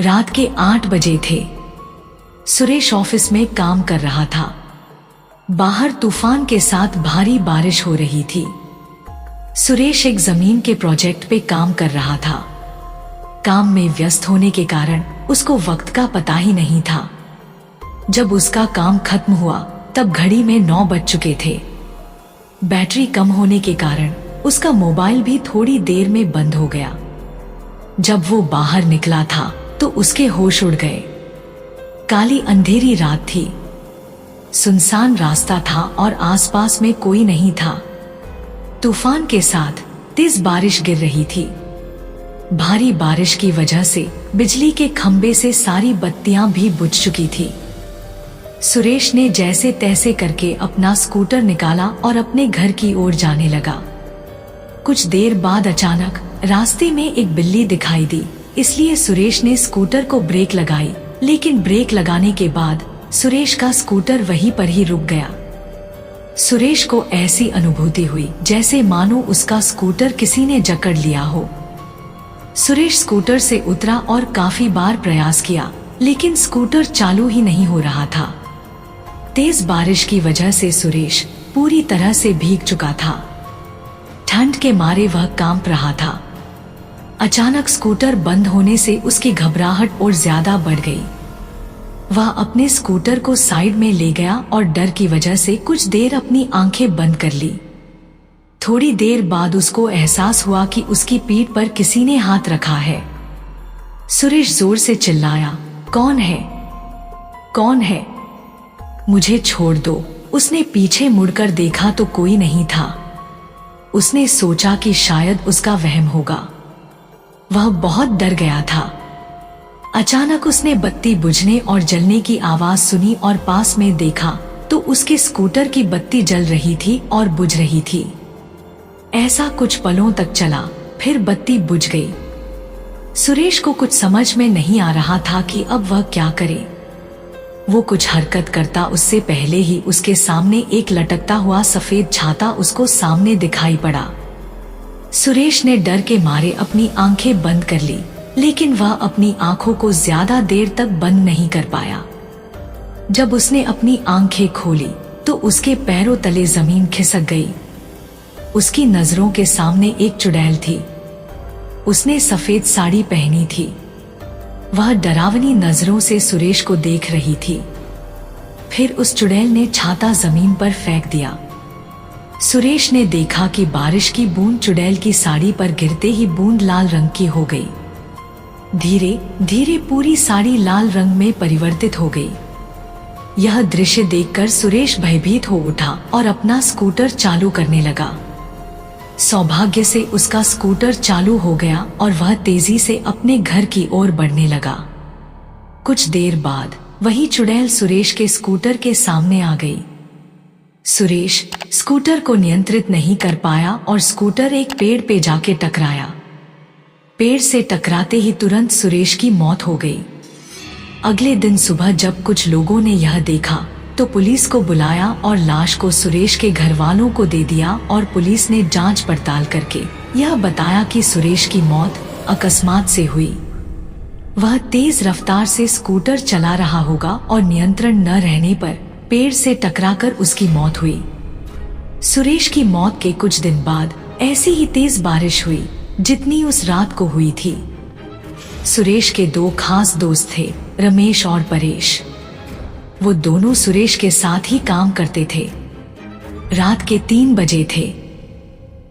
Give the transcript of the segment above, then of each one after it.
रात के 8 बजे थे। सुरेश ऑफिस में काम कर रहा था। बाहर तूफान के साथ भारी बारिश हो रही थी। सुरेश एक जमीन के प्रोजेक्ट पे काम कर रहा था। काम में व्यस्त होने के कारण उसको वक्त का पता ही नहीं था। जब उसका काम खत्म हुआ तब घड़ी में 9 बज चुके थे। बैटरी कम होने के कारण उसका मोबाइल भी थोड़ी देर में बंद हो गया। जब वो बाहर निकला था तो उसके होश उड़ गए। काली अंधेरी रात थी। सुनसान रास्ता था और आसपास में कोई नहीं था। तूफान के साथ तेज बारिश गिर रही थी। भारी बारिश की वजह से बिजली के खंभे से सारी बत्तियां भी बुझ चुकी थी। सुरेश ने जैसे तैसे करके अपना स्कूटर निकाला और अपने घर की ओर जाने लगा। कुछ देर बाद अचानक रास्ते में एक बिल्ली दिखाई दी, इसलिए सुरेश ने स्कूटर को ब्रेक लगाई, लेकिन ब्रेक लगाने के बाद सुरेश का स्कूटर वहीं पर ही रुक गया। सुरेश को ऐसी अनुभूति हुई जैसे मानो उसका स्कूटर किसी ने जकड़ लिया हो। सुरेश स्कूटर से उतरा और काफी बार प्रयास किया, लेकिन स्कूटर चालू ही नहीं हो रहा था। तेज बारिश की वजह से सुरेश पूरी तरह से भीग चुका था। ठंड के मारे वह कांप रहा था। अचानक स्कूटर बंद होने से उसकी घबराहट और ज्यादा बढ़ गई। वह अपने स्कूटर को साइड में ले गया और डर की वजह से कुछ देर अपनी आंखें बंद कर ली। थोड़ी देर बाद उसको एहसास हुआ कि उसकी पीठ पर किसी ने हाथ रखा है। सुरेश जोर से चिल्लाया, कौन है? कौन है? मुझे छोड़ दो। उसने पीछे मुड़कर देखा तो कोई नहीं था। उसने सोचा कि शायद उसका वहम होगा। वह बहुत डर गया था। अचानक उसने बत्ती बुझने और जलने की आवाज सुनी और पास में देखा तो उसके स्कूटर की बत्ती जल रही थी और बुझ रही थी। ऐसा कुछ पलों तक चला, फिर बत्ती बुझ गई। सुरेश को कुछ समझ में नहीं आ रहा था कि अब वह क्या करे। वो कुछ हरकत करता उससे पहले ही उसके सामने एक लटकता हुआ सफेद छाता उसको सामने दिखाई पड़ा। सुरेश ने डर के मारे अपनी आंखें बंद कर ली, लेकिन वह अपनी आंखों को ज्यादा देर तक बंद नहीं कर पाया। जब उसने अपनी आंखें खोली तो उसके पैरों तले जमीन खिसक गई। उसकी नजरों के सामने एक चुड़ैल थी। उसने सफेद साड़ी पहनी थी। वह डरावनी नजरों से सुरेश को देख रही थी। फिर उस चुड़ैल ने छाता जमीन पर फेंक दिया। सुरेश ने देखा कि बारिश की बूंद चुड़ैल की साड़ी पर गिरते ही बूंद लाल रंग की हो गई। धीरे धीरे पूरी साड़ी लाल रंग में परिवर्तित हो गई। यह दृश्य देखकर सुरेश भयभीत हो उठा और अपना स्कूटर चालू करने लगा। सौभाग्य से उसका स्कूटर चालू हो गया और वह तेजी से अपने घर की ओर बढ़ने लगा। कुछ देर बाद वही चुड़ैल सुरेश के स्कूटर के सामने आ गई। सुरेश स्कूटर को नियंत्रित नहीं कर पाया और स्कूटर एक पेड़ पे जाके टकराया। पेड़ से टकराते ही तुरंत सुरेश की मौत हो गई। अगले दिन सुबह जब कुछ लोगों ने यह देखा तो पुलिस को बुलाया और लाश को सुरेश के घर वालों को दे दिया और पुलिस ने जांच पड़ताल करके यह बताया कि सुरेश की मौत अकस्मात से हुई। वह तेज रफ्तार से स्कूटर चला रहा होगा और नियंत्रण न रहने पर पेड़ से टकराकर उसकी मौत हुई। सुरेश की मौत के कुछ दिन बाद ऐसी ही तेज बारिश हुई जितनी उस रात को हुई थी। सुरेश के 2 खास दोस्त थे, रमेश और परेश। वो दोनों सुरेश के साथ ही काम करते थे। रात के 3 बजे थे।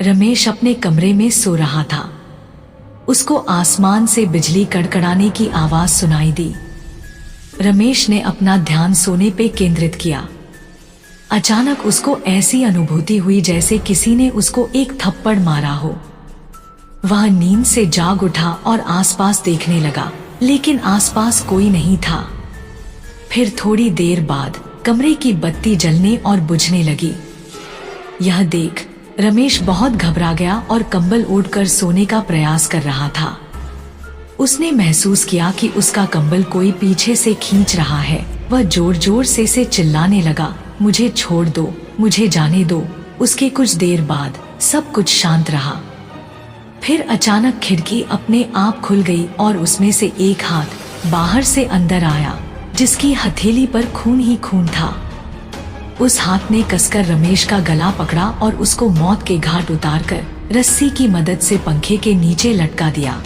रमेश अपने कमरे में सो रहा था। उसको आसमान से बिजली कड़कड़ाने की आवाज सुनाई दी। रमेश ने अपना ध्यान सोने पे केंद्रित किया। अचानक उसको ऐसी अनुभूति हुई जैसे किसी ने उसको एक थप्पड़ मारा हो। वह नींद से जाग उठा और आसपास देखने लगा, लेकिन आसपास कोई नहीं था। फिर थोड़ी देर बाद कमरे की बत्ती जलने और बुझने लगी। यह देख रमेश बहुत घबरा गया और कंबल ओढ़कर सोने का प्रयास कर रहा था। उसने महसूस किया कि उसका कंबल कोई पीछे से खींच रहा है। वह जोर जोर से चिल्लाने लगा, मुझे छोड़ दो, मुझे जाने दो। उसके कुछ देर बाद सब कुछ शांत रहा। फिर अचानक खिड़की अपने आप खुल गई और उसमें से एक हाथ बाहर से अंदर आया, जिसकी हथेली पर खून ही खून था। उस हाथ ने कसकर रमेश का गला पकड़ा और उसको मौत के घाट उतारकर रस्सी की मदद से पंखे के नीचे लटका दिया।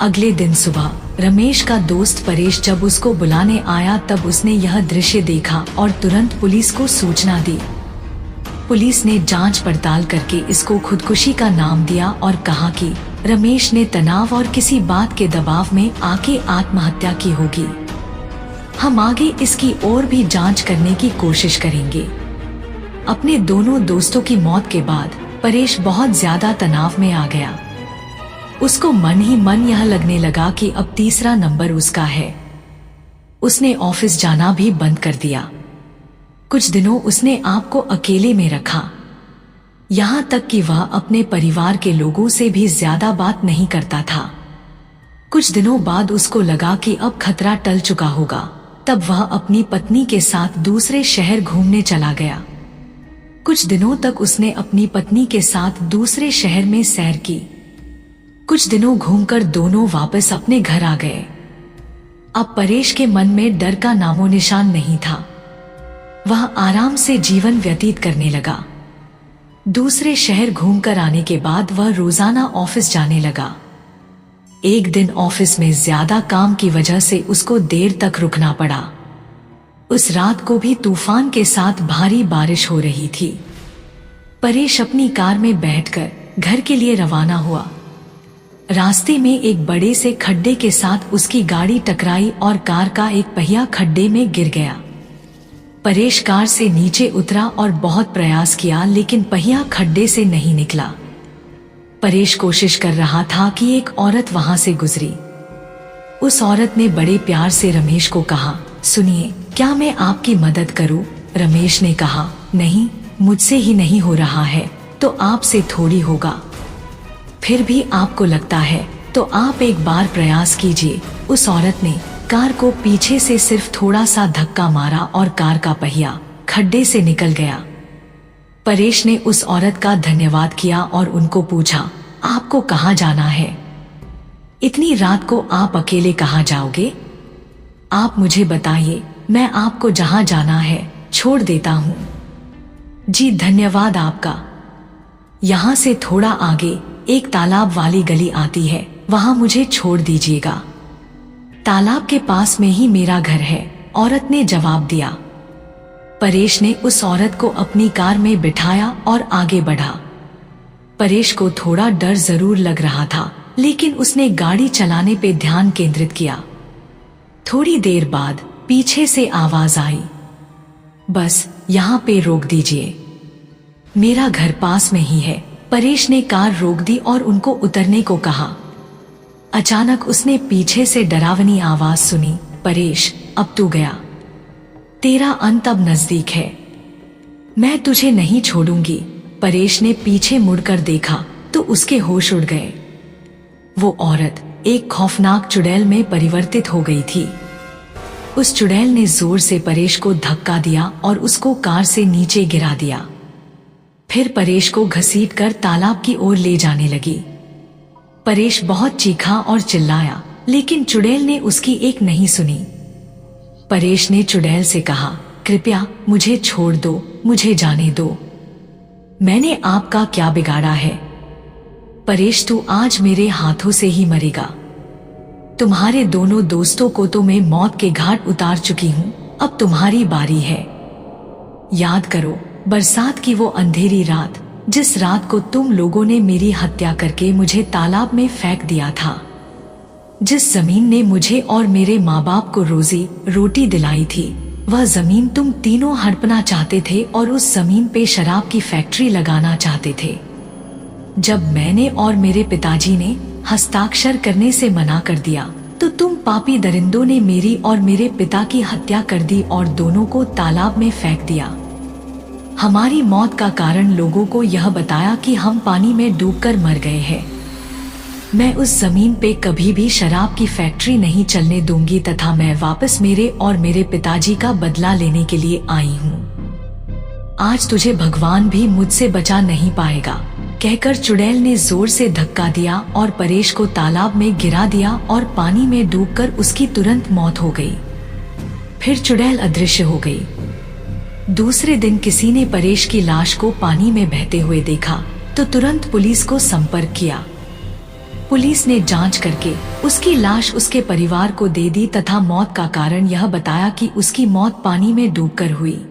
अगले दिन सुबह रमेश का दोस्त परेश जब उसको बुलाने आया तब उसने यह दृश्य देखा और तुरंत पुलिस को सूचना दी। पुलिस ने जांच पड़ताल करके इसको खुदकुशी का नाम दिया और कहा कि रमेश ने तनाव और किसी बात के दबाव में आके आत्महत्या की होगी। हम आगे इसकी और भी जांच करने की कोशिश करेंगे। अपने दोनों दोस्तों की मौत के बाद परेश बहुत ज्यादा तनाव में आ गया। उसको मन ही मन यह लगने लगा कि अब तीसरा नंबर उसका है। उसने ऑफिस जाना भी बंद कर दिया। कुछ दिनों उसने आप को अकेले में रखा, यहाँ तक कि वह अपने परिवार के लोगों से भी ज्यादा बात नहीं करता था। कुछ दिनों बाद उसको लगा कि अब खतरा टल चुका होगा। तब वह अपनी पत्नी के साथ दूसरे शहर घूमने चला गया। कुछ दिनों तक उसने अपनी पत्नी के साथ दूसरे शहर में सैर की। कुछ दिनों घूमकर दोनों वापस अपने घर आ गए। अब परेश के मन में डर का नामो निशान नहीं था। वह आराम से जीवन व्यतीत करने लगा। दूसरे शहर घूमकर आने के बाद वह रोजाना ऑफिस जाने लगा। एक दिन ऑफिस में ज्यादा काम की वजह से उसको देर तक रुकना पड़ा। उस रात को भी तूफान के साथ भारी बारिश हो रही थी। परेश अपनी कार में बैठकर घर के लिए रवाना हुआ। रास्ते में एक बड़े से खड्डे के साथ उसकी गाड़ी टकराई और कार का एक पहिया खड्डे में गिर गया। परेश कार से नीचे उतरा और बहुत प्रयास किया, लेकिन पहिया खड्डे से नहीं निकला। परेश कोशिश कर रहा था कि एक औरत वहां से गुजरी। उस औरत ने बड़े प्यार से रमेश को कहा, सुनिए, क्या मैं आपकी मदद करूं? रमेश ने कहा, नहीं, मुझसे ही नहीं हो रहा है तो आपसे थोड़ी होगा। फिर भी आपको लगता है तो आप एक बार प्रयास कीजिए। उस औरत ने कार को पीछे से सिर्फ थोड़ा सा धक्का मारा और कार का पहिया खड्डे से निकल गया। परेश ने उस औरत का धन्यवाद किया और उनको पूछा, आपको कहाँ जाना है? इतनी रात को आप अकेले कहाँ जाओगे? आप मुझे बताइए, मैं आपको जहाँ जाना है छोड़ देता हूँ। जी धन्यवाद आपका। यहाँ से थोड़ा आगे एक तालाब वाली गली आती है, वहाँ मुझे छोड़ दीजिएगा। तालाब के पास में ही मेरा घर है, औरत ने जवाब दिया। परेश ने उस औरत को अपनी कार में बिठाया और आगे बढ़ा। परेश को थोड़ा डर जरूर लग रहा था, लेकिन उसने गाड़ी चलाने पे ध्यान केंद्रित किया। थोड़ी देर बाद पीछे से आवाज आई, बस यहाँ पे रोक दीजिए, मेरा घर पास में ही है। परेश ने कार रोक दी और उनको उतरने को कहा। अचानक उसने पीछे से डरावनी आवाज सुनी, परेश, अब तू गया, तेरा अंत अब नजदीक है, मैं तुझे नहीं छोड़ूंगी। परेश ने पीछे मुड़कर देखा तो उसके होश उड़ गए। वो औरत एक खौफनाक चुड़ैल में परिवर्तित हो गई थी। उस चुड़ैल ने जोर से परेश को धक्का दिया और उसको कार से नीचे गिरा दिया। फिर परेश को घसीटकर तालाब की ओर ले जाने लगी। परेश बहुत चीखा और चिल्लाया, लेकिन चुड़ैल ने उसकी एक नहीं सुनी। परेश ने चुड़ैल से कहा, कृपया मुझे छोड़ दो, मुझे जाने दो, मैंने आपका क्या बिगाड़ा है? परेश, तू आज मेरे हाथों से ही मरेगा। तुम्हारे दोनों दोस्तों को तो मैं मौत के घाट उतार चुकी हूँ, अब तुम्हारी बारी है। याद करो बरसात की वो अंधेरी रात, जिस रात को तुम लोगों ने मेरी हत्या करके मुझे तालाब में फेंक दिया था। जिस जमीन ने मुझे और मेरे माँ बाप को रोजी रोटी दिलाई थी, वह जमीन तुम तीनों हड़पना चाहते थे और उस जमीन पे शराब की फैक्ट्री लगाना चाहते थे। जब मैंने और मेरे पिताजी ने हस्ताक्षर करने से मना कर दिया तो तुम पापी दरिंदों ने मेरी और मेरे पिता की हत्या कर दी और दोनों को तालाब में फेंक दिया। हमारी मौत का कारण लोगों को यह बताया कि हम पानी में डूबकर मर गए हैं। मैं उस जमीन पे कभी भी शराब की फैक्ट्री नहीं चलने दूंगी तथा मैं वापस मेरे और मेरे पिताजी का बदला लेने के लिए आई हूँ। आज तुझे भगवान भी मुझसे बचा नहीं पाएगा, कहकर चुड़ैल ने जोर से धक्का दिया और परेश को तालाब में गिरा दिया और पानी में डूबकर उसकी तुरंत मौत हो गई। फिर चुड़ैल अदृश्य हो गई। दूसरे दिन किसी ने परेश की लाश को पानी में बहते हुए देखा तो तुरंत पुलिस को संपर्क किया। पुलिस ने जांच करके उसकी लाश उसके परिवार को दे दी तथा मौत का कारण यह बताया कि उसकी मौत पानी में डूबकर हुई।